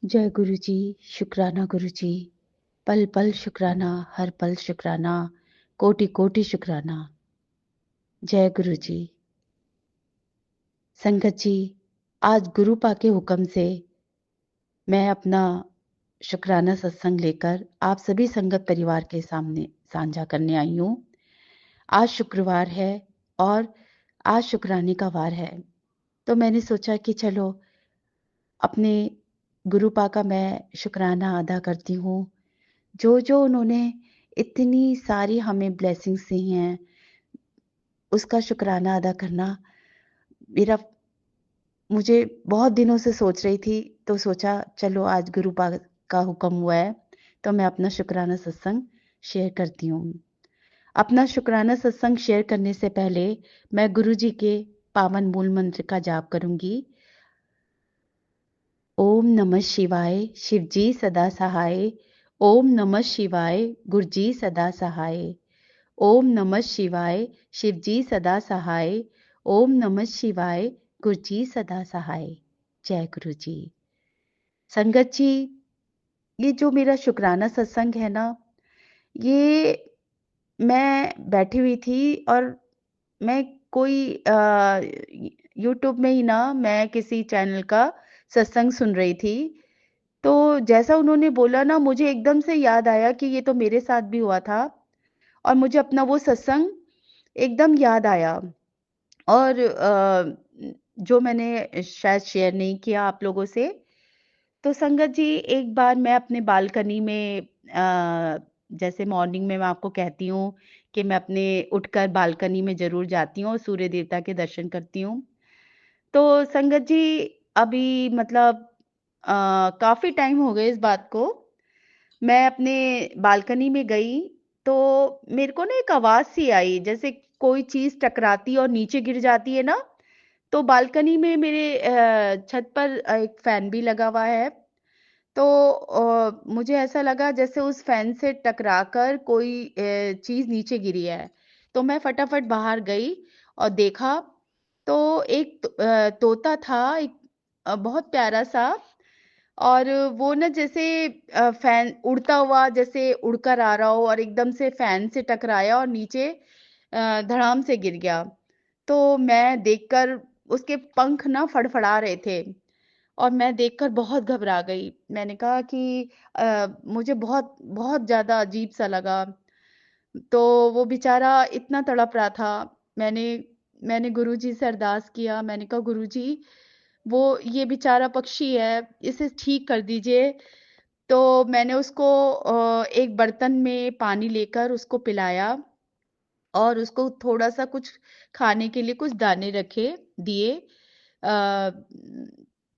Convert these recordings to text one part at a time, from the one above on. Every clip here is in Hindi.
जय गुरु जी। शुक्राना गुरु जी। पल पल शुक्राना, हर पल शुक्राना, कोटि कोटि शुक्राना। जय गुरु जी। संगत जी, आज गुरु पा के हुक्म से मैं अपना शुक्राना सत्संग लेकर आप सभी संगत परिवार के सामने साझा करने आई हूँ। आज शुक्रवार है और आज शुक्राने का वार है, तो मैंने सोचा कि चलो अपने गुरु पा का मैं शुक्राना अदा करती हूँ। जो जो उन्होंने इतनी सारी हमें ब्लेसिंग्स दी हैं, उसका शुक्राना अदा करना मेरा मुझे बहुत दिनों से सोच रही थी, तो सोचा चलो आज गुरु पाक का हुक्म हुआ है, तो मैं अपना शुक्राना सत्संग शेयर करती हूँ। अपना शुक्राना सत्संग शेयर करने से पहले मैं गुरु जी के पावन मूल मंत्र का जाप करूंगी। ओम नमः शिवाय, शिवजी सदा सहाय। ओम नमः शिवाय, गुरुजी सदा सहाय। ओम नमः शिवाय, शिवजी सदा सहाय। ओम नमः शिवाय, गुरुजी सदा सहाय। जय गुरु जी। संगत जी, ये जो मेरा शुक्राना सत्संग है ना, ये मैं बैठी हुई थी और मैं कोई यूट्यूब में ही ना मैं किसी चैनल का सत्संग सुन रही थी। तो जैसा उन्होंने बोला ना, मुझे एकदम से याद आया कि ये तो मेरे साथ भी हुआ था और मुझे अपना वो सत्संग एकदम याद आया। और जो मैंने शायद शेयर नहीं किया आप लोगों से। तो संगत जी, एक बार मैं अपने बालकनी में जैसे मॉर्निंग में मैं आपको कहती हूँ कि मैं अपने उठकर बालकनी में ज़रूर जाती हूँ और सूर्य देवता के दर्शन करती हूँ। तो संगत जी, अभी मतलब काफ़ी टाइम हो गए इस बात को। मैं अपने बालकनी में गई, तो मेरे को ना एक आवाज़ सी आई, जैसे कोई चीज़ टकराती और नीचे गिर जाती है ना। तो बालकनी में मेरे छत पर एक फ़ैन भी लगा हुआ है। तो मुझे ऐसा लगा जैसे उस फैन से टकराकर कोई चीज़ नीचे गिरी है। तो मैं फटाफट बाहर गई और देखा, तो एक तोता था, एक बहुत प्यारा सा। और वो ना जैसे फैन उड़ता हुआ जैसे उड़कर आ रहा हो और एकदम से फैन से टकराया और नीचे धड़ाम से गिर गया। तो मैं देखकर, उसके पंख ना फड़फड़ा रहे थे और मैं देखकर बहुत घबरा गई। मैंने कहा कि मुझे बहुत बहुत ज़्यादा अजीब सा लगा। तो वो बेचारा इतना तड़प रहा था। मैंने मैंने गुरुजी से अरदास किया। मैंने कहा गुरुजी, वो ये बेचारा पक्षी है, इसे ठीक कर दीजिए। तो मैंने उसको एक बर्तन में पानी लेकर उसको पिलाया और उसको थोड़ा सा कुछ खाने के लिए कुछ दाने रखे, दिए। अ,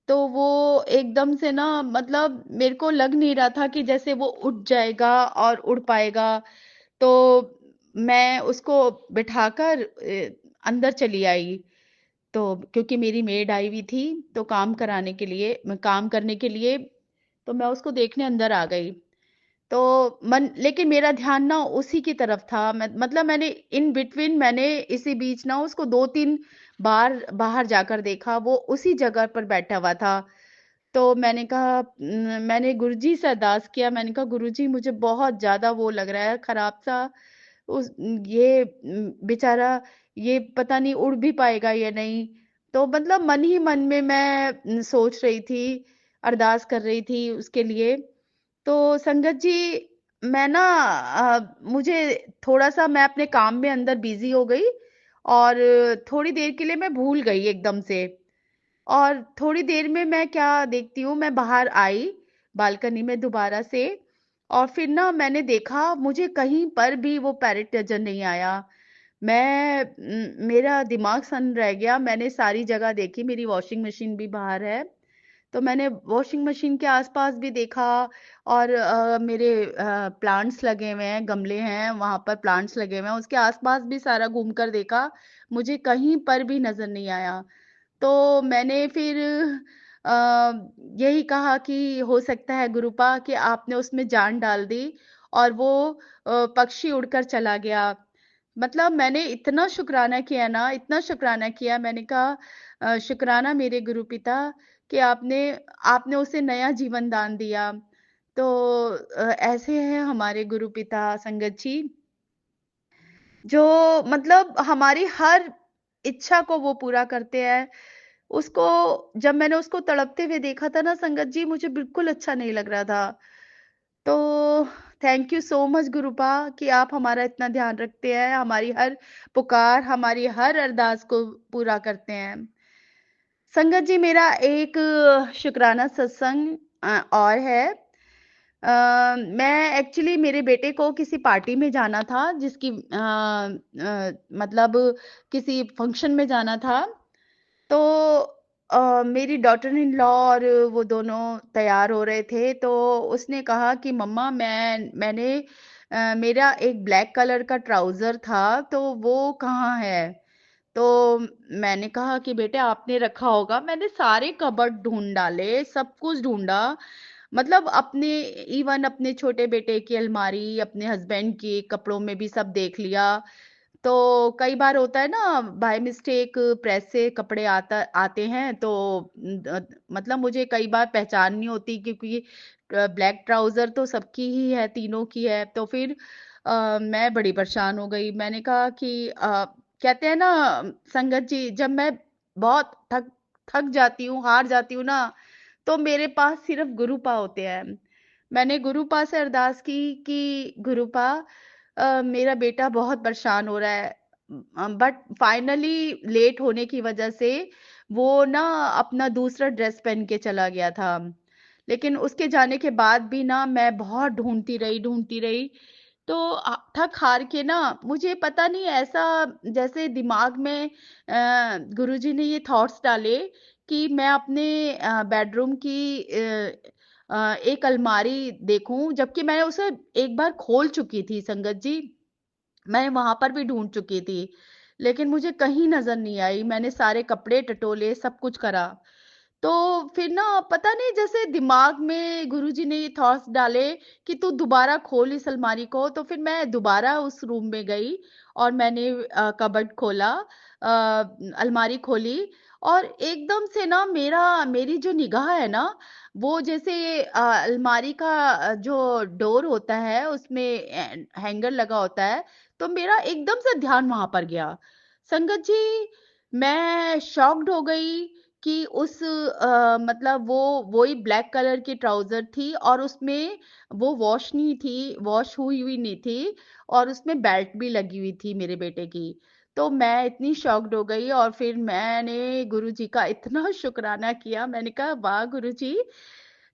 तो वो एकदम से ना, मतलब मेरे को लग नहीं रहा था कि जैसे वो उठ जाएगा और उड़ पाएगा। तो मैं उसको बिठाकर अंदर चली आई। तो क्योंकि मेरी मेड आई हुई थी, तो काम कराने के लिए, काम करने के लिए, तो मैं उसको देखने अंदर आ गई। तो मन, लेकिन मेरा ध्यान ना उसी की तरफ था। मतलब मैंने इन बिटवीन, मैंने इसी बीच ना उसको 2-3 बार बाहर जाकर देखा, वो उसी जगह पर बैठा हुआ था। तो मैंने कहा मैंने गुरुजी से अरदास किया। मैंने कहा गुरुजी, मुझे बहुत ज्यादा वो लग रहा है खराब सा। उस ये बेचारा, ये पता नहीं उड़ भी पाएगा या नहीं। तो मतलब मन ही मन में मैं सोच रही थी, अरदास कर रही थी उसके लिए। तो संगत जी, मैं ना मुझे थोड़ा सा, मैं अपने काम में अंदर बिजी हो गई और थोड़ी देर के लिए मैं भूल गई एकदम से। और थोड़ी देर में मैं क्या देखती हूँ, मैं बाहर आई बालकनी में दोबारा से। और फिर ना मैंने देखा, मुझे कहीं पर भी वो पैरेट नजर नहीं आया। मेरा दिमाग सन रह गया। मैंने सारी जगह देखी, मेरी वॉशिंग मशीन भी बाहर है, तो मैंने वॉशिंग मशीन के आसपास भी देखा। और मेरे प्लांट्स लगे हुए हैं, गमले हैं, वहां पर प्लांट्स लगे हुए हैं, उसके आसपास भी सारा घूम कर देखा, मुझे कहीं पर भी नजर नहीं आया। तो मैंने फिर अ, यही कहा कि हो सकता है गुरुपा कि आपने उसमें जान डाल दी और वो पक्षी उड़कर चला गया। मतलब मैंने इतना शुक्राना किया ना, इतना शुक्राना किया। मैंने कहा शुक्राना मेरे गुरु पिता कि आपने आपने उसे नया जीवन दान दिया। तो ऐसे हैं हमारे गुरु पिता संगत जी, जो मतलब हमारी हर इच्छा को वो पूरा करते हैं। उसको जब मैंने उसको तड़पते हुए देखा था ना संगत जी, मुझे बिल्कुल अच्छा नहीं लग रहा था। तो थैंक यू सो मच गुरुपा कि आप हमारा इतना ध्यान रखते हैं, हमारी हर पुकार, हमारी हर अरदास को पूरा करते हैं। संगत जी, मेरा एक शुक्राना सत्संग और है। मैं एक्चुअली मेरे बेटे को किसी पार्टी में जाना था, जिसकी मतलब किसी फंक्शन में जाना था। तो मेरी डॉटर इन लॉ और वो दोनों तैयार हो रहे थे, तो उसने कहा कि मम्मा मैंने मेरा एक ब्लैक कलर का ट्राउजर था, तो वो कहाँ है? तो मैंने कहा कि बेटे आपने रखा होगा। मैंने सारे कबर्ड ढूंढ डाले, सब कुछ ढूंढा, मतलब अपने, इवन अपने छोटे बेटे की अलमारी, अपने हस्बैंड के कपड़ों में भी सब देख लिया। तो कई बार होता है ना, बाय मिस्टेक प्रेस से कपड़े आते हैं, तो मतलब मुझे कई बार पहचान नहीं होती, क्योंकि ब्लैक ट्राउजर तो सबकी ही है, तीनों की है। तो फिर मैं बड़ी परेशान हो गई। मैंने कहा कि कहते हैं ना संगत जी, जब मैं बहुत थक थक जाती हूँ, हार जाती हूँ ना, तो मेरे पास सिर्फ गुरुपा होते हैं। मैंने गुरुपा से अरदास की कि गुरुपा, मेरा बेटा बहुत परेशान हो रहा है, बट फाइनली लेट होने की वजह से वो ना अपना दूसरा ड्रेस पहन के चला गया था। लेकिन उसके जाने के बाद भी ना मैं बहुत ढूंढती रही। तो थक हार के ना, मुझे पता नहीं ऐसा, जैसे दिमाग में गुरुजी ने ये थॉट्स डाले कि मैं अपने बेडरूम की एक अलमारी देखूं, जबकि मैंने उसे एक बार खोल चुकी थी संगत जी। मैं वहां पर भी ढूंढ चुकी थी, लेकिन मुझे कहीं नजर नहीं आई। मैंने सारे कपड़े टटोले, सब कुछ करा। तो फिर ना पता नहीं, जैसे दिमाग में गुरुजी ने ये थॉट्स डाले कि तू दोबारा खोल इस अलमारी को। तो फिर मैं दोबारा उस रूम में गई और मैंने कबर्ड खोला, अलमारी खोली, और एकदम से ना मेरी जो निगाह है ना, वो जैसे अलमारी का जो डोर होता है उसमें हैंगर लगा होता है, तो मेरा एकदम से ध्यान वहां पर गया। संगत जी, मैं शॉक्ड हो गई कि उस मतलब वो वही ब्लैक कलर की ट्राउजर थी, और उसमें वो वॉश नहीं थी, वॉश हुई हुई नहीं थी, और उसमें बेल्ट भी लगी हुई थी मेरे बेटे की। तो मैं इतनी शॉक्ड हो गई, और फिर मैंने गुरुजी का इतना शुक्राना किया। मैंने कहा वाह गुरुजी,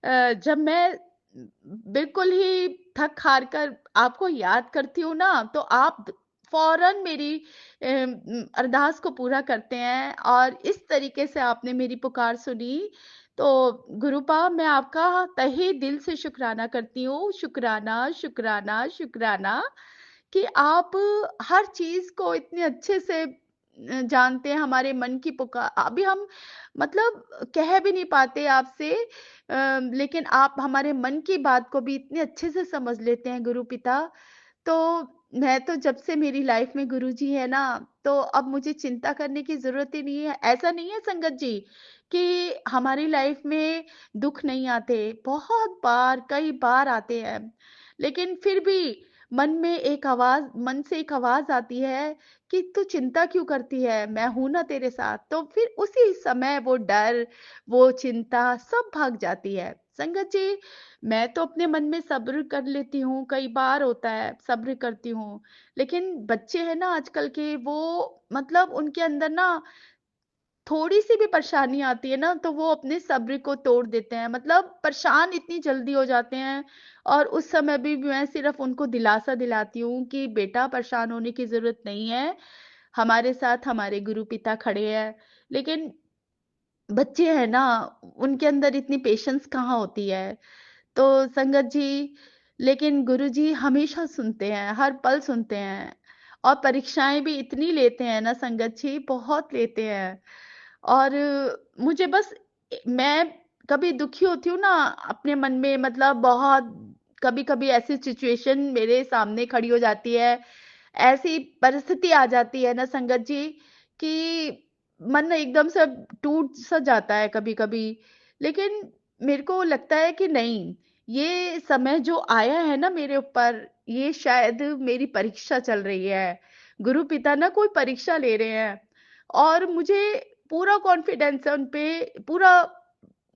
जब मैं बिल्कुल ही थक हार कर आपको याद करती हूँ ना, तो आप फौरन मेरी अरदास को पूरा करते हैं, और इस तरीके से आपने मेरी पुकार सुनी। तो गुरुपा, मैं आपका तहे दिल से शुक्राना करती हूँ, शुक्राना शुक्राना शुक्राना, कि आप हर चीज को इतने अच्छे से जानते हैं, हमारे मन की पुकार अभी हम मतलब कह भी नहीं पाते आपसे, लेकिन आप हमारे मन की बात को भी इतने अच्छे से समझ लेते हैं गुरु पिता। तो मैं तो, जब से मेरी लाइफ में गुरुजी है ना, तो अब मुझे चिंता करने की जरूरत ही नहीं है। ऐसा नहीं है संगत जी कि हमारी लाइफ में दुख नहीं आते, बहुत बार, कई बार आते हैं, लेकिन फिर भी मन से एक आवाज आती है कि तू चिंता क्यों करती है, मैं हूं ना तेरे साथ। तो फिर उसी समय वो डर, वो चिंता सब भाग जाती है। संगत जी, मैं तो अपने मन में सब्र कर लेती हूँ, कई बार होता है सब्र करती हूँ, लेकिन बच्चे हैं ना आजकल के, वो मतलब उनके अंदर ना थोड़ी सी भी परेशानी आती है ना, तो वो अपने सब्र को तोड़ देते हैं, मतलब परेशान इतनी जल्दी हो जाते हैं। और उस समय भी मैं सिर्फ उनको दिलासा दिलाती हूँ कि बेटा परेशान होने की जरूरत नहीं है, हमारे साथ हमारे गुरु पिता खड़े हैं। लेकिन बच्चे हैं ना, उनके अंदर इतनी पेशेंस कहाँ होती है। तो संगत जी, लेकिन गुरुजी हमेशा सुनते हैं, हर पल सुनते हैं, और परीक्षाएं भी इतनी लेते हैं ना संगत जी, बहुत लेते हैं। और मुझे बस, मैं कभी दुखी होती हूँ ना अपने मन में, मतलब बहुत कभी कभी ऐसी सिचुएशन मेरे सामने खड़ी हो जाती है, ऐसी परिस्थिति आ जाती है ना संगत जी, कि मन एकदम से टूट सा जाता है कभी कभी। लेकिन मेरे को लगता है कि नहीं, ये समय जो आया है ना मेरे ऊपर, ये शायद मेरी परीक्षा चल रही है। गुरु पिता ना कोई परीक्षा ले रहे हैं, और मुझे पूरा कॉन्फिडेंस है उन पे, पूरा,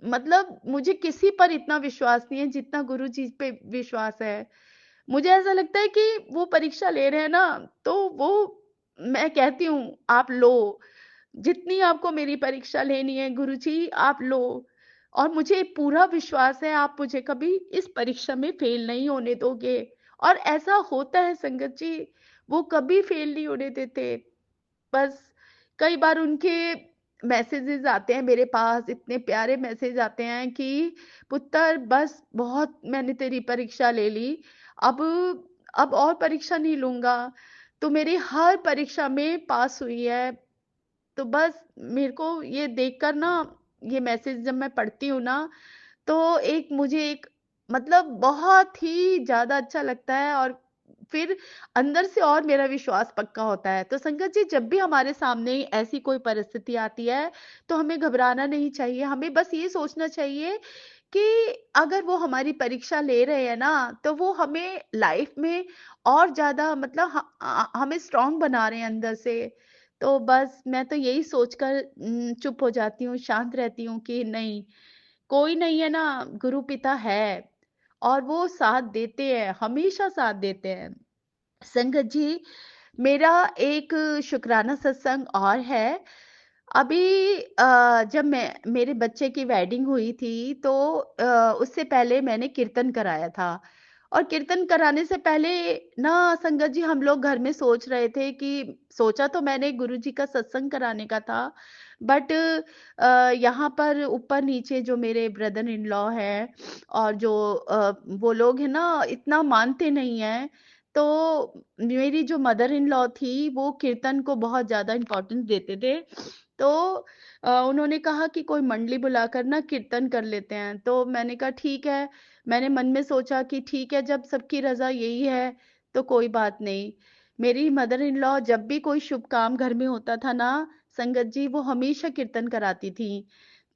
मतलब मुझे किसी पर इतना विश्वास नहीं है जितना गुरु जी पे विश्वास है। मुझे ऐसा लगता है कि वो परीक्षा ले रहे हैं ना, तो वो, मैं कहती हूँ आप लो, जितनी आपको मेरी परीक्षा लेनी है गुरुजी आप लो, और मुझे पूरा विश्वास है आप मुझे कभी इस परीक्षा में फेल नहीं होने दोगे। और ऐसा होता है संगत जी, वो कभी फेल नहीं होने देते। बस कई बार उनके मैसेजेस आते हैं मेरे पास, इतने प्यारे मैसेज आते हैं कि पुत्र बस बहुत मैंने तेरी परीक्षा ले ली, अब अब और परीक्षा नहीं लूंगा, तो मेरी हर परीक्षा में पास हुई है। तो बस मेरे को ये देखकर ना, ये मैसेज जब मैं पढ़ती हूँ ना, तो एक मुझे एक, मतलब बहुत ही ज्यादा अच्छा लगता है, और फिर अंदर से और मेरा विश्वास पक्का होता है। तो संगत जी, जब भी हमारे सामने ऐसी कोई परिस्थिति आती है तो हमें घबराना नहीं चाहिए, हमें बस ये सोचना चाहिए कि अगर वो हमारी परीक्षा ले रहे हैं ना, तो वो हमें लाइफ में और ज्यादा, मतलब हमें स्ट्रांग बना रहे हैं अंदर से। तो बस मैं तो यही सोचकर चुप हो जाती हूँ, शांत रहती हूँ कि नहीं, कोई नहीं है ना, गुरु पिता है, और वो साथ देते हैं, हमेशा साथ देते हैं। संगत जी, मेरा एक शुक्राना सत्संग और है। अभी जब मैं मेरे बच्चे की वेडिंग हुई थी, तो उससे पहले मैंने कीर्तन कराया था। और कीर्तन कराने से पहले ना संगत जी, हम लोग घर में सोच रहे थे कि, सोचा तो मैंने गुरु जी का सत्संग कराने का था, बट यहाँ पर ऊपर नीचे जो मेरे ब्रदर इन लॉ है, और जो वो लोग हैं ना, इतना मानते नहीं है। तो मेरी जो मदर इन लॉ थी, वो कीर्तन को बहुत ज्यादा इम्पोर्टेंस देते थे। तो उन्होंने कहा कि कोई मंडली बुलाकर ना कीर्तन कर लेते हैं। तो मैंने कहा ठीक है। मैंने मन में सोचा कि ठीक है, जब सबकी रजा यही है तो कोई बात नहीं। मेरी मदर इन लॉ जब भी कोई शुभ काम घर में होता था ना संगत जी, वो हमेशा कीर्तन कराती थी।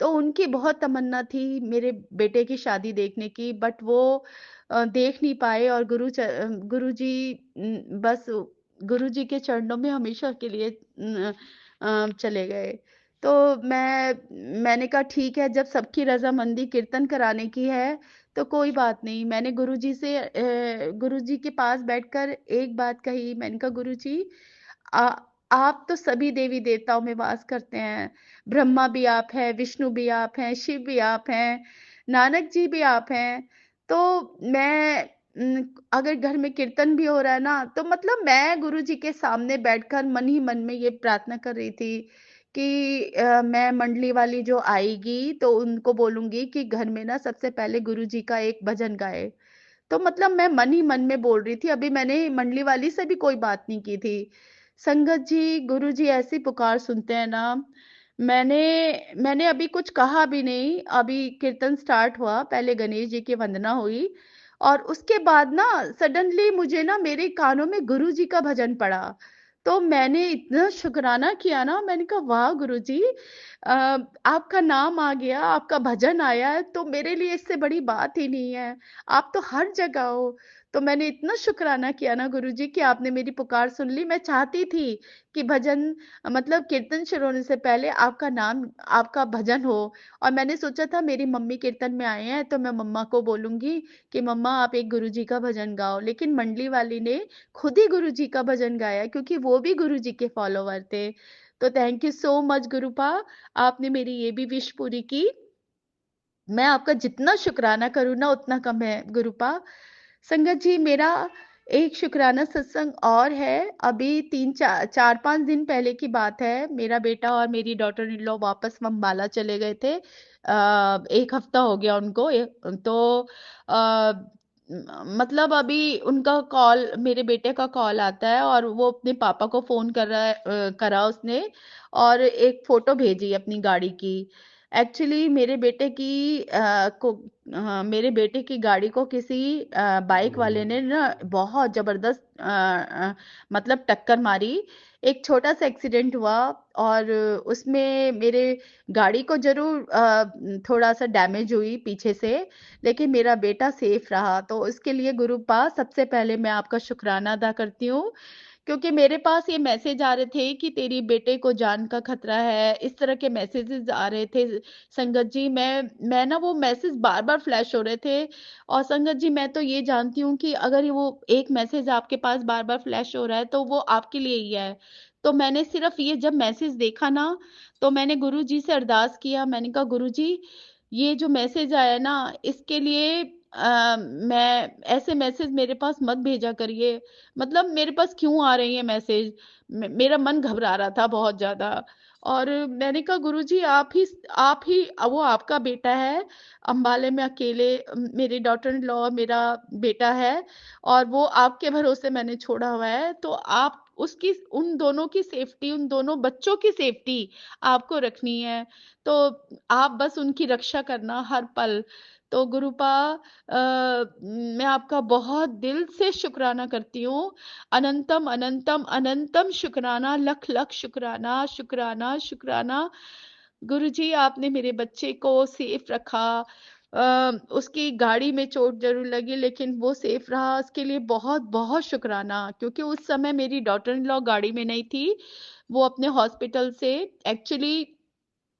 तो उनकी बहुत तमन्ना थी मेरे बेटे की शादी देखने की, बट वो देख नहीं पाए, और गुरु जी बस गुरु जी के चरणों में हमेशा के लिए चले गए। तो मैंने कहा ठीक है, जब सबकी रजामंदी कीर्तन कराने की है तो कोई बात नहीं। मैंने गुरु जी के पास बैठकर एक बात कही, मैंने कहा गुरु जी, आ, आप तो सभी देवी देवताओं में वास करते हैं, ब्रह्मा भी आप हैं, विष्णु भी आप हैं, शिव भी आप हैं, नानक जी भी आप हैं। तो मैं अगर घर में कीर्तन भी हो रहा है ना, तो मतलब मैं गुरु जी के सामने बैठकर मन ही मन में ये प्रार्थना कर रही थी कि मैं मंडली वाली जो आएगी तो उनको बोलूंगी कि घर में ना सबसे पहले गुरु जी का एक भजन गाए। तो मतलब मैं मन ही मन में बोल रही थी, अभी मैंने मंडली वाली से भी कोई बात नहीं की थी। संगत जी, गुरु जी ऐसी पुकार सुनते हैं ना। मैंने मैंने अभी कुछ कहा भी नहीं, अभी कीर्तन स्टार्ट हुआ, पहले गणेश जी की वंदना हुई, और उसके बाद ना सडनली मुझे ना मेरे कानों में गुरु जी का भजन पड़ा। तो मैंने इतना शुक्राना किया ना, मैंने कहा वाह गुरु जी, आपका नाम आ गया, आपका भजन आया है, तो मेरे लिए इससे बड़ी बात ही नहीं है। आप तो हर जगह हो। तो मैंने इतना शुक्राना किया ना गुरुजी कि आपने मेरी पुकार सुन ली। मैं चाहती थी कि भजन, मतलब कीर्तन शुरू होने से पहले आपका नाम, आपका भजन हो। और मैंने सोचा था मेरी मम्मी कीर्तन में आए हैं तो मैं मम्मा को बोलूंगी कि मम्मा आप एक गुरुजी का भजन गाओ, लेकिन मंडली वाली ने खुद ही गुरुजी का भजन गाया, क्योंकि वो भी गुरुजी के फॉलोवर थे। तो थैंक यू सो मच गुरुपा, आपने मेरी ये भी विश पूरी की। मैं आपका जितना शुक्राना करूँ ना उतना कम है गुरुपा। संगत जी, मेरा एक शुक्राना सत्संग और है। अभी 4-5 दिन पहले की बात है, मेरा बेटा और मेरी डॉटर इन लॉ वापस वंबाला चले गए थे। एक हफ्ता हो गया उनको। तो आ, मतलब अभी उनका कॉल, मेरे बेटे का कॉल आता है, और वो अपने पापा को फोन कर रहा है, करा उसने, और एक फोटो भेजी अपनी गाड़ी की। एक्चुअली मेरे बेटे की मेरे बेटे की गाड़ी को किसी बाइक वाले ने ना बहुत जबरदस्त मतलब टक्कर मारी। एक छोटा सा एक्सीडेंट हुआ और उसमें मेरे गाड़ी को जरूर थोड़ा सा डैमेज हुई पीछे से, लेकिन मेरा बेटा सेफ रहा। तो इसके लिए गुरुपा सबसे पहले मैं आपका शुक्राना अदा करती हूँ, क्योंकि मेरे पास ये मैसेज आ रहे थे कि तेरी बेटे को जान का खतरा है, इस तरह के मैसेजेस आ रहे थे संगत जी। मैं ना वो मैसेज बार बार फ्लैश हो रहे थे। और संगत जी मैं तो ये जानती हूँ कि अगर वो एक मैसेज आपके पास बार बार फ्लैश हो रहा है तो वो आपके लिए ही है। तो मैंने सिर्फ ये जब मैसेज देखा ना, तो मैंने गुरु जी से अरदास किया। मैंने कहा गुरु जी, ये जो मैसेज आया ना, इसके लिए मैं ऐसे मैसेज मेरे पास मत भेजा करिए। मतलब मेरे पास क्यों आ रही है मैसेज, मेरा मन घबरा रहा था बहुत ज्यादा। और मैंने कहा गुरुजी आप ही वो आपका बेटा है, अंबाले में अकेले मेरी डॉटर इन लॉ मेरा बेटा है, और वो आपके भरोसे मैंने छोड़ा हुआ है। तो आप उसकी उन दोनों की सेफ्टी, उन दोनों बच्चों की सेफ्टी आपको रखनी है। तो आप बस उनकी रक्षा करना हर पल। तो गुरुपा, मैं आपका बहुत दिल से शुक्राना करती हूँ। अनंतम अनंतम अनंतम शुक्राना, लख लख शुक्राना, शुक्राना शुक्राना। गुरुजी आपने मेरे बच्चे को सेफ रखा। उसकी गाड़ी में चोट जरूर लगी लेकिन वो सेफ रहा, उसके लिए बहुत बहुत शुक्राना। क्योंकि उस समय मेरी डॉटर इन लॉ गाड़ी में नहीं थी, वो अपने हॉस्पिटल से, एक्चुअली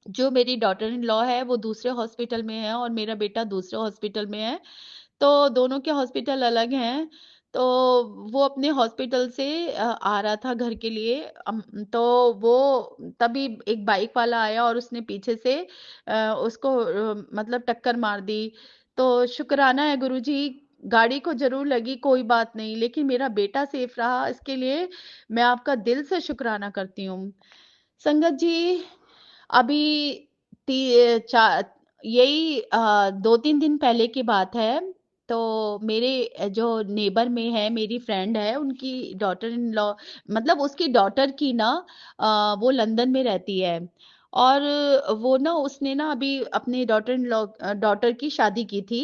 जो मेरी डॉटर इन लॉ है वो दूसरे हॉस्पिटल में है और मेरा बेटा दूसरे हॉस्पिटल में है। तो दोनों के हॉस्पिटल अलग हैं। तो वो अपने हॉस्पिटल से आ रहा था घर के लिए। तो वो तभी एक बाइक वाला आया और उसने पीछे से उसको मतलब टक्कर मार दी। तो शुक्राना है गुरुजी, गाड़ी को जरूर लगी कोई बात नहीं, लेकिन मेरा बेटा सेफ रहा, इसके लिए मैं आपका दिल से शुक्राना करती हूँ। संगत जी, अभी यही 2-3 दिन पहले की बात है। तो मेरे जो नेबर में है, मेरी फ्रेंड है, उनकी डॉटर इन लॉ, मतलब उसकी डॉटर की ना, वो लंदन में रहती है। और वो ना उसने ना अभी अपने डॉटर इन लॉ डॉटर की शादी की थी।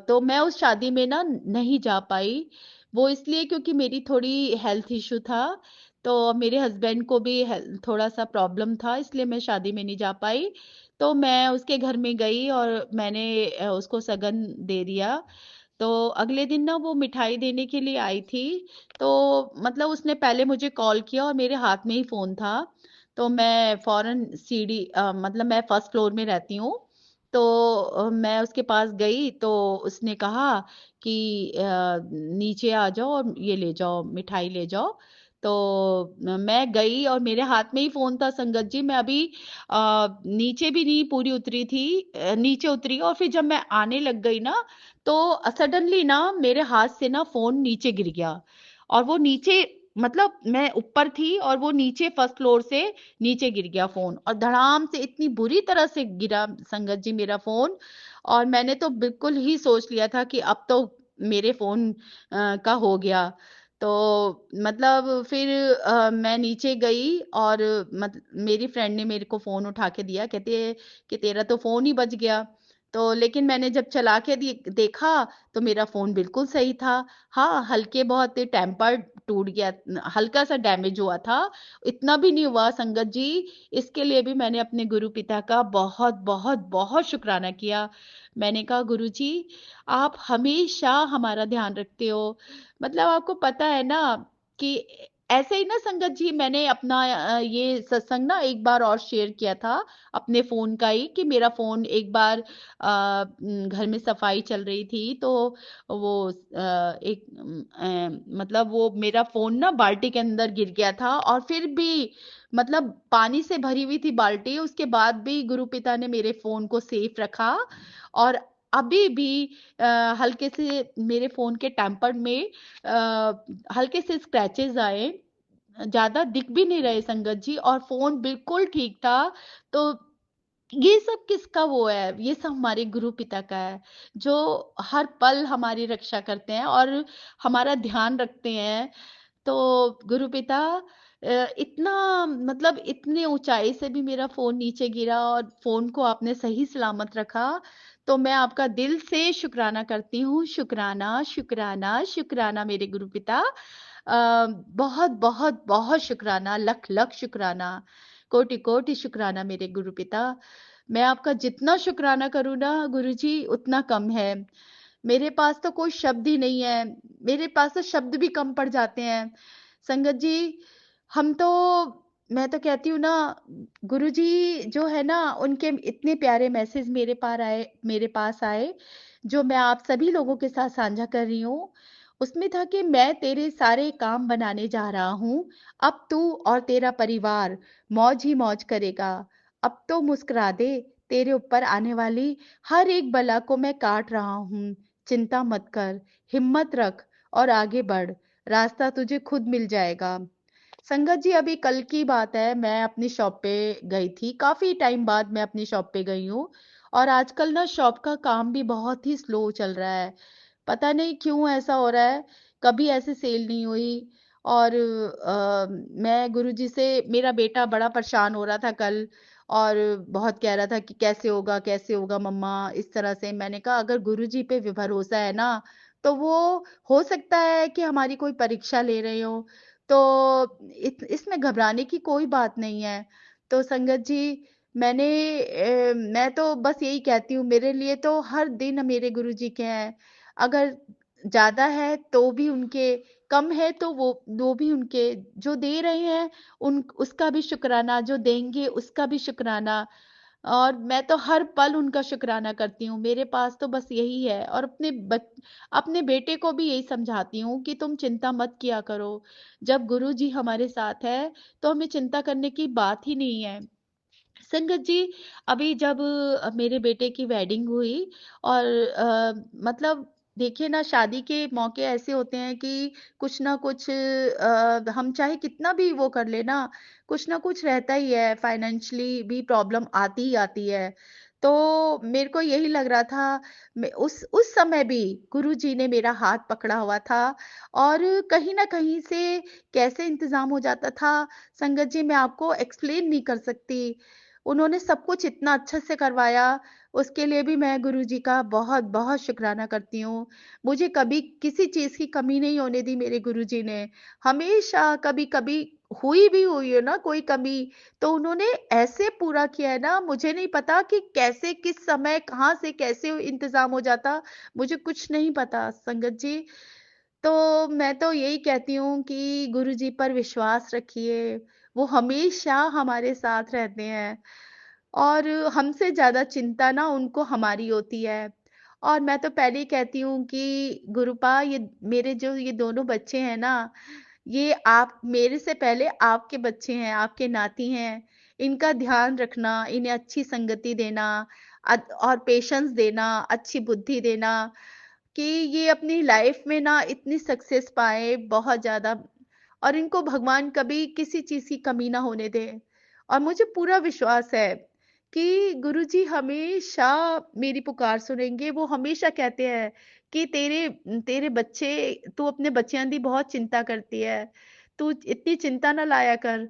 तो मैं उस शादी में ना नहीं जा पाई। वो इसलिए क्योंकि मेरी थोड़ी हेल्थ इशू था। तो मेरे हस्बैंड को भी थोड़ा सा प्रॉब्लम था, इसलिए मैं शादी में नहीं जा पाई। तो मैं उसके घर में गई और मैंने उसको सगन दे दिया। तो अगले दिन ना वो मिठाई देने के लिए आई थी। तो मतलब उसने पहले मुझे कॉल किया और मेरे हाथ में ही फोन था। तो मैं फौरन सीढ़ी मतलब मैं फर्स्ट फ्लोर में रहती हूँ। तो मैं उसके पास गई तो उसने कहा कि नीचे आ जाओ और ये ले जाओ, मिठाई ले जाओ। तो मैं गई और मेरे हाथ में ही फोन था संगत जी। मैं अभी नीचे भी नहीं पूरी उतरी थी, नीचे उतरी और फिर जब मैं आने लग गई ना, तो सडनली ना मेरे हाथ से ना फोन नीचे गिर गया। और वो नीचे, मतलब मैं ऊपर थी और वो नीचे फर्स्ट फ्लोर से नीचे गिर गया फोन, और धड़ाम से इतनी बुरी तरह से गिरा संगत जी मेरा फोन। और मैंने तो बिल्कुल ही सोच लिया था कि अब तो मेरे फोन का हो गया। तो मतलब फिर मैं नीचे गई और मेरी फ्रेंड ने मेरे को फोन उठा के दिया, कहते हैं कि तेरा तो फोन ही बज गया। तो लेकिन मैंने जब चला के देखा तो मेरा फोन बिल्कुल सही था। हाँ, हल्के बहुत टेम्पर टूट गया, हल्का सा डैमेज हुआ था, इतना भी नहीं हुआ संगत जी। इसके लिए भी मैंने अपने गुरु पिता का बहुत बहुत बहुत शुक्राना किया। मैंने कहा गुरु जी, आप हमेशा हमारा ध्यान रखते हो। मतलब आपको पता है ना कि ऐसे ही ना संगत जी, मैंने अपना ये सत्संग ना एक बार और शेयर किया था अपने फोन का ही, कि मेरा फोन एक बार घर में सफाई चल रही थी तो वो एक मतलब वो मेरा फोन ना बाल्टी के अंदर गिर गया था, और फिर भी मतलब पानी से भरी हुई थी बाल्टी, उसके बाद भी गुरु पिता ने मेरे फोन को सेफ रखा। और अभी भी हल्के से मेरे फोन के टेम्पर में हल्के से स्क्रैचेस आए, ज्यादा दिख भी नहीं रहे संगत जी, और फोन बिल्कुल ठीक था। तो ये सब किसका वो है, ये सब हमारे गुरु पिता का है, जो हर पल हमारी रक्षा करते हैं और हमारा ध्यान रखते हैं। तो गुरु पिता, इतना मतलब इतनी ऊंचाई से भी मेरा फोन नीचे गिरा और फोन को आपने सही सलामत रखा। तो मैं आपका दिल से शुक्राना करती हूँ, शुक्राना शुक्राना शुक्राना मेरे गुरु पिता। बहुत बहुत बहुत शुक्राना, लख लख शुक्राना, कोटि कोटि शुक्राना मेरे गुरु पिता। मैं आपका जितना शुक्राना करूँ ना गुरुजी उतना कम है। मेरे पास तो कोई शब्द ही नहीं है, मेरे पास तो शब्द भी कम पड़ जाते हैं। संगत जी, हम तो, मैं तो कहती हूँ ना, गुरुजी जो है ना, उनके इतने प्यारे मैसेज मेरे पास आए, जो मैं आप सभी लोगों के साथ साझा कर रही हूँ। उसमें था कि मैं तेरे सारे काम बनाने जा रहा हूँ, अब तू और तेरा परिवार मौज ही मौज करेगा। अब तो मुस्कुरा दे, तेरे ऊपर आने वाली हर एक बला को मैं काट रहा हूँ। चिंता मत कर, हिम्मत रख और आगे बढ़, रास्ता तुझे खुद मिल जाएगा। संगत जी, अभी कल की बात है, मैं अपनी शॉप पे गई थी, काफी टाइम बाद मैं अपनी शॉप पे गई हूँ। और आजकल ना शॉप का काम भी बहुत ही स्लो चल रहा है, पता नहीं क्यों ऐसा हो रहा है। कभी ऐसे सेल नहीं हुई। और मैं गुरुजी से, मेरा बेटा बड़ा परेशान हो रहा था कल, और बहुत कह रहा था कि कैसे होगा मम्मा, इस तरह से। मैंने कहा अगर गुरुजी पे भरोसा है ना, तो वो हो सकता है कि हमारी कोई परीक्षा ले रहे हो, तो इसमें घबराने की कोई बात नहीं है। तो संगत जी, मैं तो बस यही कहती हूँ, मेरे लिए तो हर दिन मेरे गुरुजी के हैं। अगर ज्यादा है तो भी उनके, कम है तो वो भी उनके, जो दे रहे हैं उन उसका भी शुक्राना, जो देंगे उसका भी शुक्राना। और मैं तो हर पल उनका शुक्राना करती हूँ। मेरे पास तो बस यही है, और अपने बेटे को भी यही समझाती हूँ कि तुम चिंता मत किया करो। जब गुरु जी हमारे साथ है तो हमें चिंता करने की बात ही नहीं है। संगत जी, अभी जब मेरे बेटे की वेडिंग हुई, और मतलब देखिए ना, शादी के मौके ऐसे होते हैं कि कुछ ना कुछ, हम चाहे कितना भी वो कर ले ना, कुछ ना कुछ रहता ही है, फाइनेंशियली भी प्रॉब्लम आती ही आती है। तो मेरे को यही लग रहा था, उस समय भी गुरु जी ने मेरा हाथ पकड़ा हुआ था, और कहीं ना कहीं से कैसे इंतजाम हो जाता था, संगत जी मैं आपको एक्सप्लेन नहीं कर सकती। उन्होंने सब कुछ इतना अच्छे से करवाया, उसके लिए भी मैं गुरुजी का बहुत बहुत शुक्राना करती हूँ। मुझे कभी किसी चीज की कमी नहीं होने दी मेरे गुरुजी ने। हमेशा, कभी कभी हुई है ना कोई कमी, तो उन्होंने ऐसे पूरा किया है ना, मुझे नहीं पता कि कैसे, किस समय, कहाँ से कैसे इंतजाम हो जाता, मुझे कुछ नहीं पता संगत जी। तो मैं तो यही कहती हूँ कि गुरुजी पर विश्वास रखिए, वो हमेशा हमारे साथ रहते हैं, और हमसे ज्यादा चिंता ना उनको हमारी होती है। और मैं तो पहले ही कहती हूँ कि गुरुपा, ये मेरे जो ये दोनों बच्चे हैं ना, ये आप मेरे से पहले आपके बच्चे हैं, आपके नाती हैं। इनका ध्यान रखना, इन्हें अच्छी संगति देना, और पेशेंस देना, अच्छी बुद्धि देना, कि ये अपनी लाइफ में ना इतनी सक्सेस पाए बहुत ज्यादा, और इनको भगवान कभी किसी चीज की कमी ना होने दे। और मुझे पूरा विश्वास है कि गुरुजी हमेशा मेरी पुकार सुनेंगे। वो हमेशा कहते हैं कि तेरे तेरे बच्चे, तू अपने बच्चों की बहुत चिंता करती है, तू इतनी चिंता ना लाया कर।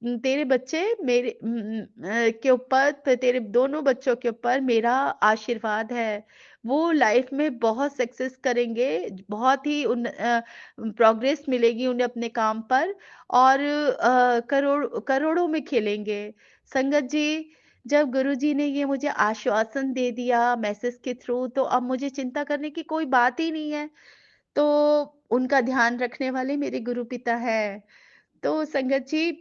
तेरे बच्चे के ऊपर, तेरे दोनों बच्चों के ऊपर मेरा आशीर्वाद है। वो लाइफ में बहुत सक्सेस करेंगे, बहुत ही उन प्रोग्रेस मिलेगी उन्हें अपने काम पर, और करोड़ों में खेलेंगे। संगत जी, जब गुरुजी ने ये मुझे आश्वासन दे दिया मैसेज के थ्रू, तो अब मुझे चिंता करने की कोई बात ही नहीं है। तो उनका ध्यान रखने वाले मेरे गुरु पिता है। तो संगत जी,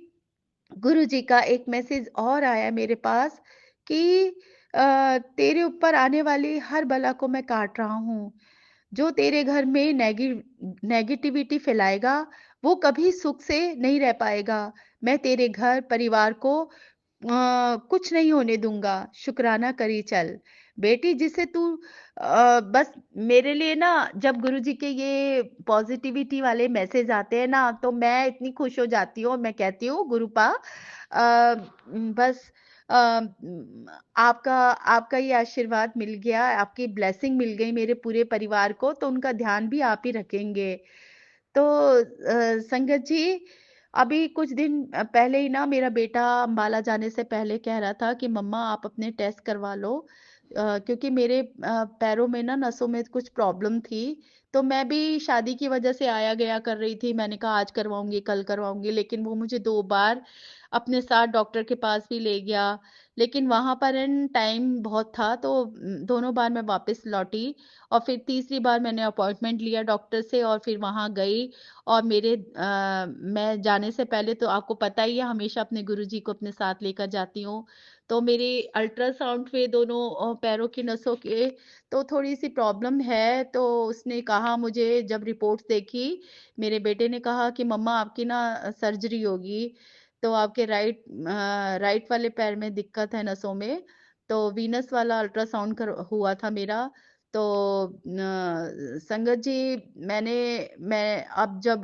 गुरु जी का एक मैसेज और आया मेरे पास कि तेरे ऊपर आने वाली हर बला को मैं काट रहा हूँ। जो तेरे घर में नेगेटिविटी फैलाएगा, वो कभी सुख से नहीं रह पाएगा। मैं तेरे घर परिवार को कुछ नहीं होने दूंगा। शुक्राना करी चल बेटी, जिसे तू बस मेरे लिए ना, जब गुरुजी के ये पॉजिटिविटी वाले मैसेज आते हैं ना, तो मैं इतनी खुश हो जाती हूँ, और मैं कहती हूँ गुरुपा, बस आपका आपका ये आशीर्वाद मिल गया, आपकी ब्लेसिंग मिल गई मेरे पूरे परिवार को, तो उनका ध्यान भी आप ही रखेंगे। तो संगत जी, अभी कुछ दिन पहले ही ना, मेरा बेटा अंबाला जाने से पहले कह रहा था कि मम्मा आप अपने टेस्ट करवा लो। क्योंकि मेरे पैरों में ना नसों में कुछ प्रॉब्लम थी। तो मैं भी शादी की वजह से आया गया कर रही थी, मैंने कहा आज करवाऊंगी कल करवाऊंगी, लेकिन वो मुझे 2 बार अपने साथ डॉक्टर के पास भी ले गया। लेकिन वहां पर इन टाइम बहुत था, तो दोनों बार मैं वापस लौटी। और फिर तीसरी बार मैंने अपॉइंटमेंट लिया डॉक्टर से और फिर वहां गई। और मैं जाने से पहले तो आपको पता ही है, हमेशा अपने गुरुजी को अपने साथ लेकर जाती हूँ। तो मेरे अल्ट्रासाउंड पे दोनों पैरों की नसों के तो थोड़ी सी प्रॉब्लम है। तो उसने कहा मुझे, जब रिपोर्ट्स देखी, मेरे बेटे ने कहा कि मम्मा आपकी ना सर्जरी होगी। तो आपके राइट वाले पैर में दिक्कत है नसों में। तो वीनस वाला अल्ट्रासाउंड कर हुआ था मेरा। तो संगत जी, मैं अब जब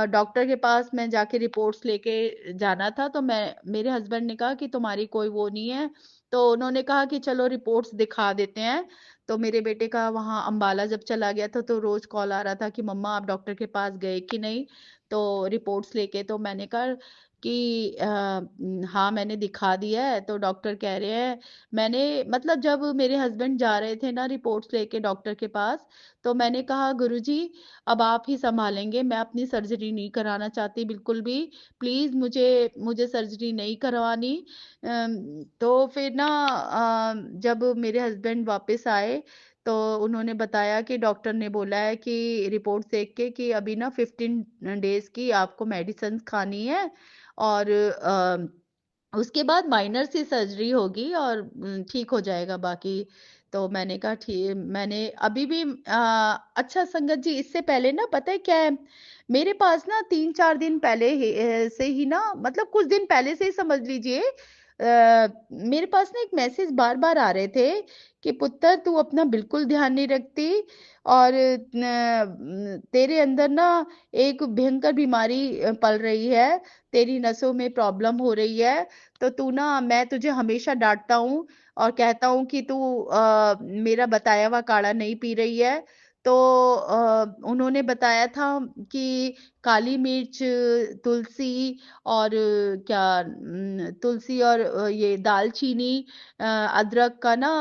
डॉक्टर के पास मैं जाके रिपोर्ट्स लेके जाना था, तो मेरे हस्बैंड ने कहा कि तुम्हारी कोई वो नहीं है। तो उन्होंने कहा कि चलो रिपोर्ट्स दिखा देते हैं। तो मेरे बेटे का वहाँ अंबाला जब चला गया था, तो रोज कॉल आ रहा था कि मम्मा आप डॉक्टर के पास गए कि नहीं। तो रिपोर्ट्स लेके तो मैंने कहा कि हाँ मैंने दिखा दिया है। तो डॉक्टर कह रहे हैं, मैंने मतलब जब मेरे हस्बैंड जा रहे थे ना रिपोर्ट्स लेके डॉक्टर के पास, तो मैंने कहा गुरुजी अब आप ही संभालेंगे, मैं अपनी सर्जरी नहीं कराना चाहती बिल्कुल भी। प्लीज मुझे मुझे सर्जरी नहीं करवानी। तो फिर ना जब मेरे हस्बैंड वापस आए, तो उन्होंने बताया कि डॉक्टर ने बोला है कि रिपोर्ट देख के कि अभी ना 15 डेज की आपको मेडिसिन खानी है। और उसके बाद माइनर सी सर्जरी होगी और ठीक हो जाएगा बाकी। तो मैंने कहा ठीक, मैंने अभी भी अच्छा संगत जी, इससे पहले ना पता है क्या है, मेरे पास ना 3-4 दिन पहले से ही ना, मतलब कुछ दिन पहले से ही समझ लीजिए, मेरे पास ना एक मैसेज बार बार आ रहे थे कि पुत्र तू अपना बिल्कुल ध्यान नहीं रखती, और तेरे अंदर ना एक भयंकर बीमारी पल रही है, तेरी नसों में प्रॉब्लम हो रही है। तो तू ना, मैं तुझे हमेशा डांटता हूँ और कहता हूँ कि तू मेरा बताया हुआ काढ़ा नहीं पी रही है। तो उन्होंने बताया था कि काली मिर्च, तुलसी और तुलसी और ये दालचीनी, अदरक का ना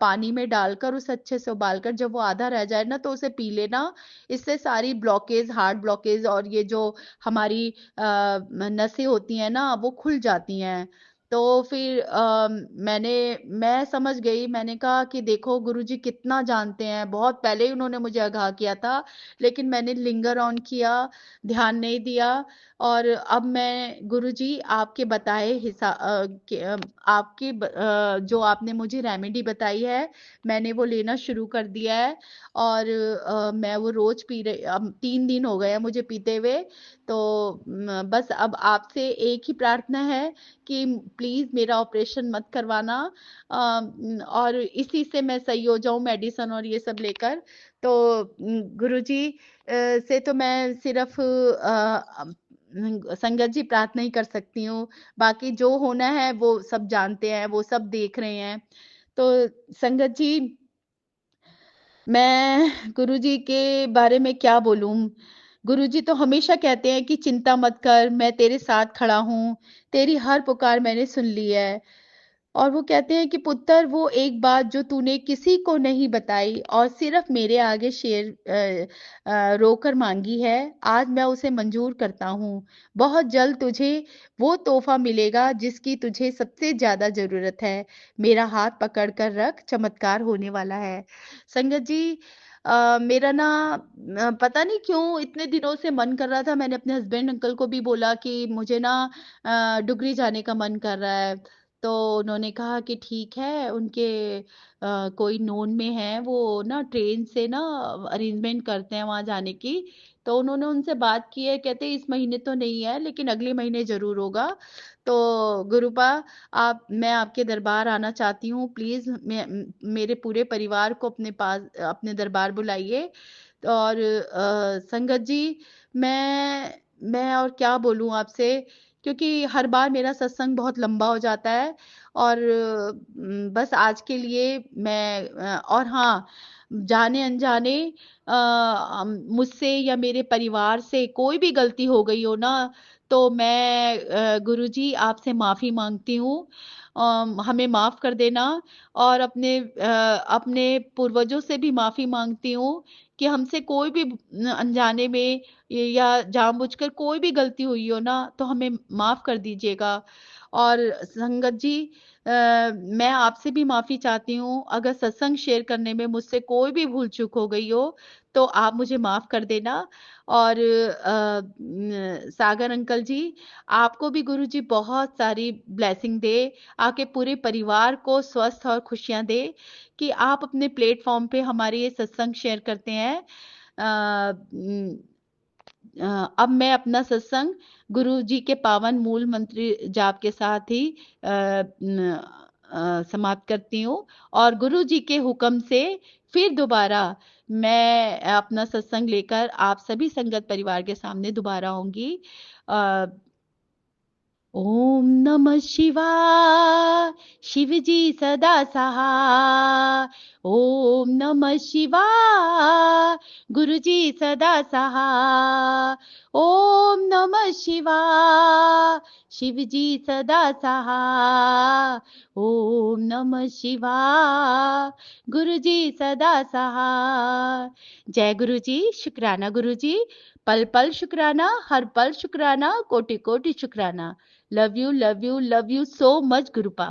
पानी में डालकर उसे अच्छे से उबालकर जब वो आधा रह जाए ना, तो उसे पी लेना। इससे सारी ब्लॉकेज, हार्ट ब्लॉकेज और ये जो हमारी नसें होती हैं ना, वो खुल जाती हैं। तो फिर मैं समझ गई, मैंने कहा कि देखो गुरुजी कितना जानते हैं, बहुत पहले ही उन्होंने मुझे आगाह किया था, लेकिन मैंने लिंगर ऑन किया, ध्यान नहीं दिया। और अब मैं गुरुजी आपके बताए जो आपने मुझे रेमेडी बताई है, मैंने वो लेना शुरू कर दिया है। और मैं वो रोज पी रही, अब 3 दिन हो गए हैं मुझे पीते हुए। तो बस अब आपसे एक ही प्रार्थना है कि प्लीज मेरा ऑपरेशन मत करवाना। और इसी से मैं सही हो जाऊं, मेडिसिन और ये सब लेकर। तो गुरुजी से तो मैं सिर्फ संगत जी प्रार्थना ही कर सकती हूँ। बाकी जो होना है वो सब जानते हैं, वो सब देख रहे हैं। तो संगत जी, मैं गुरुजी के बारे में क्या बोलूं। गुरुजी तो हमेशा कहते हैं कि चिंता मत कर, मैं तेरे साथ खड़ा हूं, तेरी हर पुकार मैंने सुन ली है। और वो कहते हैं कि पुत्र, वो एक बात जो तूने किसी को नहीं बताई और सिर्फ मेरे आगे शेर रोकर मांगी है, आज मैं उसे मंजूर करता हूँ। बहुत जल्द तुझे वो तोहफा मिलेगा जिसकी तुझे सबसे ज्यादा जरूरत है। मेरा हाथ पकड़ कर रख, चमत्कार होने वाला है। संगत जी, मेरा ना पता नहीं क्यों इतने दिनों से मन कर रहा था, मैंने अपने हस्बैंड अंकल को भी बोला कि मुझे ना डुगरी जाने का मन कर रहा है। तो उन्होंने कहा कि ठीक है, उनके कोई नोन में है, वो ना ट्रेन से ना अरेंजमेंट करते हैं वहां जाने की। तो उन्होंने उनसे बात की है, कहते इस महीने तो नहीं है लेकिन अगले महीने जरूर होगा। तो गुरुपा, मैं आपके दरबार आना चाहती हूँ, प्लीज मेरे पूरे परिवार को अपने पास अपने दरबार बुलाइए। और संगत जी, मैं और क्या बोलूं आपसे, क्योंकि हर बार मेरा सत्संग बहुत लंबा हो जाता है। और बस आज के लिए मैं और हाँ, जाने अनजाने मुझसे या मेरे परिवार से कोई भी गलती हो गई हो ना, तो मैं गुरुजी आपसे माफी मांगती हूँ। हमें माफ कर देना। और अपने पूर्वजों से भी माफी मांगती हूँ कि हमसे कोई भी अनजाने में या जानबूझकर कोई भी गलती हुई हो ना, तो हमें माफ कर दीजिएगा। और संगत जी, मैं आपसे भी माफी चाहती हूँ, अगर सत्संग शेयर करने में मुझसे कोई भी भूल चूक हो गई हो तो आप मुझे माफ कर देना। और सागर अंकल जी, आपको भी गुरु जी बहुत सारी ब्लेसिंग दे, आपके पूरे परिवार को स्वस्थ और खुशियां दे कि आप अपने प्लेटफॉर्म पे हमारे ये सत्संग शेयर करते हैं। अब मैं अपना सत्संग गुरु जी के पावन मूल मंत्र जाप के साथ ही समाप्त करती हूँ। और गुरु जी के हुक्म से फिर दोबारा मैं अपना सत्संग लेकर आप सभी संगत परिवार के सामने दोबारा आऊंगी। अ, ओम नमः शिवाय, शिव जी सदा सहाय। ओम नमः शिवाय, गुरु जी सदा सहाय। ओम नमः शिवाय, शिव जी सदा सहाय। ओम नमः शिवाय, गुरु जी सदा सहाय। जय गुरु जी, शुक्राना गुरु जी, पल पल शुक्राना, हर पल शुक्राना, कोटि कोटि शुक्राना। Love you, love you, love you so much गुरुपा।